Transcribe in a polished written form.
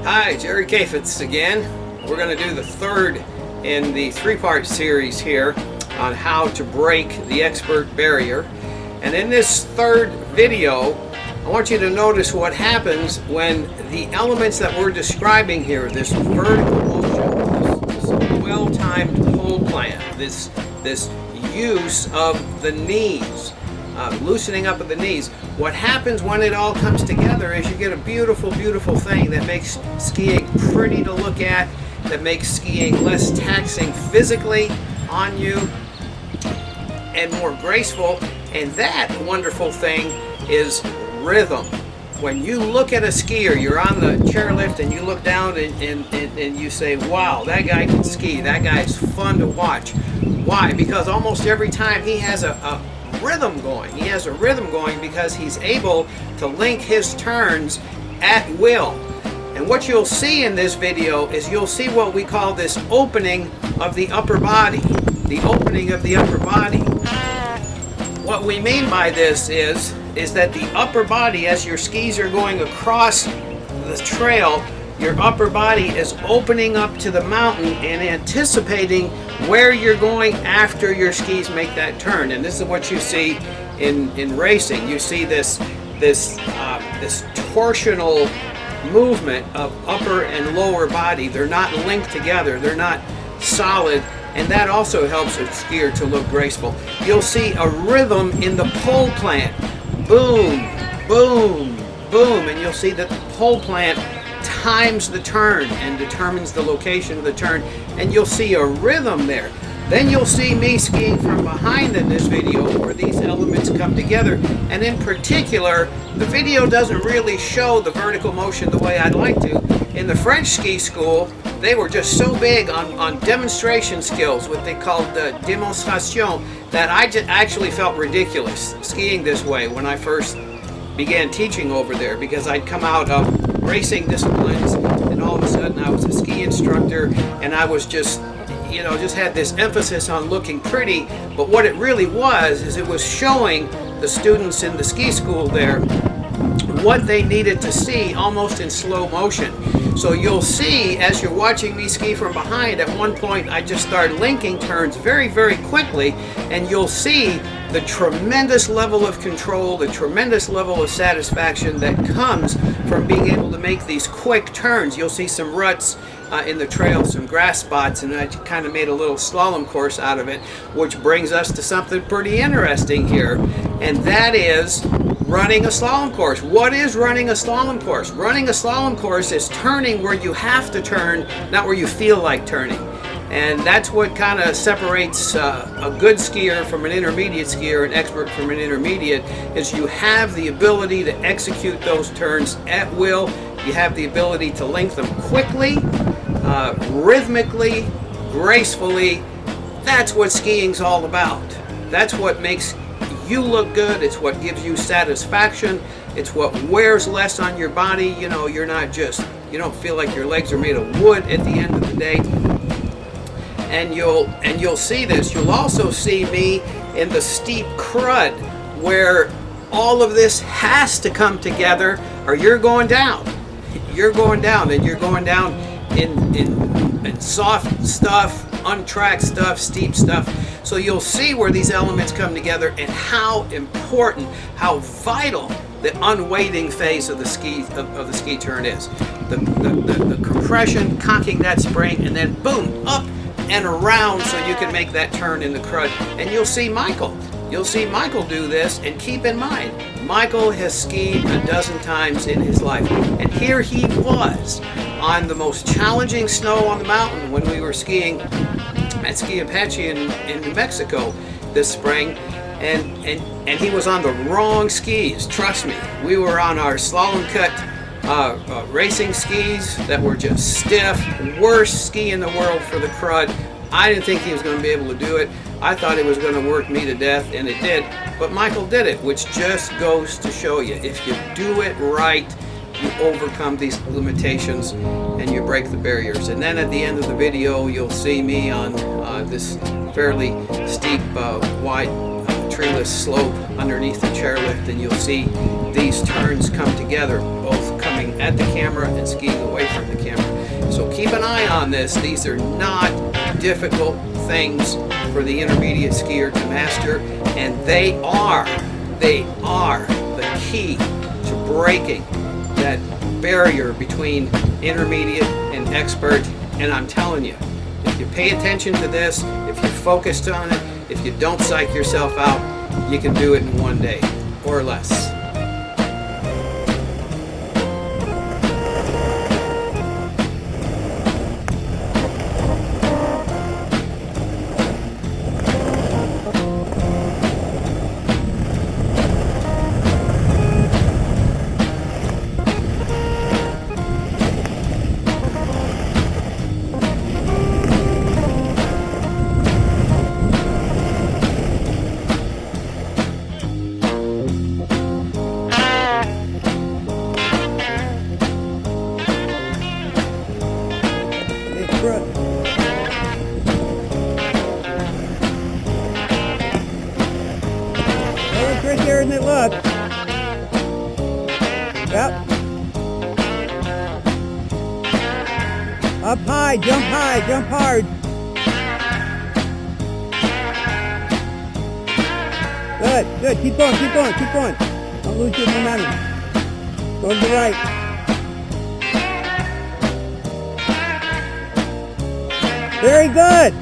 Hi, Jerry Kaifetz again. We're going to do the third in the three-part series here on how to break the expert barrier. And in this third video, I want you to notice what happens when the elements that we're describing here, this vertical motion, this well-timed pole plant, this use of the knees, loosening up of the knees. What happens when it all comes together is you get a beautiful, beautiful thing that makes skiing pretty to look at, that makes skiing less taxing physically on you and more graceful. And that wonderful thing is rhythm. When you look at a skier, you're on the chairlift and you look down and you say, wow, that guy can ski, that guy's fun to watch. Why? Because almost every time he has a rhythm going. He has a rhythm going because he's able to link his turns at will. And what you'll see in this video is you'll see what we call this opening of the upper body. The opening of the upper body. What we mean by this is that the upper body, as your skis are going across the trail, your upper body is opening up to the mountain and anticipating where you're going after your skis make that turn. And this is what you see in racing. You see this torsional movement of upper and lower body. They're not linked together. They're not solid. And that also helps a skier to look graceful. You'll see a rhythm in the pole plant. Boom, boom, boom. And you'll see that the pole plant times the turn and determines the location of the turn, and you'll see a rhythm there. Then you'll see me skiing from behind in this video where these elements come together, and in particular the video doesn't really show the vertical motion the way I'd like to. In the French ski school, they were just so big on demonstration skills, what they called démonstration, that I just actually felt ridiculous skiing this way when I first began teaching over there, because I'd come out of racing disciplines and all of a sudden I was a ski instructor and I was just had this emphasis on looking pretty. But what it really was is it was showing the students in the ski school there what they needed to see almost in slow motion. So you'll see as you're watching me ski from behind, at one point I just start linking turns very, very quickly, and you'll see the tremendous level of control, the tremendous level of satisfaction that comes from being able to make these quick turns. You'll see some ruts in the trail, some grass spots, and I kind of made a little slalom course out of it, which brings us to something pretty interesting here, and that is running a slalom course. What is running a slalom course? Running a slalom course is turning where you have to turn, not where you feel like turning. And that's what kind of separates a good skier from an intermediate skier, an expert from an intermediate, is you have the ability to execute those turns at will. You have the ability to link them quickly, rhythmically, gracefully. That's what skiing's all about. That's what makes you look good. It's what gives you satisfaction. It's what wears less on your body. You know, you don't feel like your legs are made of wood at the end of the day. And you'll see this. You'll also see me in the steep crud where all of this has to come together or you're going down. You're going down, and you're going down in soft stuff, untracked stuff, steep stuff. So you'll see where these elements come together and how important, how vital the unweighting phase of the ski turn is. The compression, cocking that spring, and then boom, up and around so you can make that turn in the crud. And you'll see Michael do this, and keep in mind, Michael has skied a dozen times in his life, and here he was on the most challenging snow on the mountain when we were skiing at Ski Apache in New Mexico this spring, and he was on the wrong skis. Trust me, we were on our slalom cut racing skis that were just stiff, worst ski in the world for the crud. I didn't think he was going to be able to do it. I thought it was going to work me to death, and it did. But Michael did it, which just goes to show you, if you do it right, you overcome these limitations and you break the barriers. And then at the end of the video, you'll see me on this fairly steep, wide, treeless slope underneath the chairlift, and you'll see these turns come together, both coming at the camera and skiing away from the camera. So keep an eye on this. These are not difficult things for the intermediate skier to master, and they are the key to breaking that barrier between intermediate and expert. And I'm telling you, if you pay attention to this, if you're focused on it, if you don't psych yourself out, you can do it in one day or less. Right there, isn't it? Look. Yep. Up high, jump hard. Good. Keep going. Don't lose your momentum. Go to the right. Very good.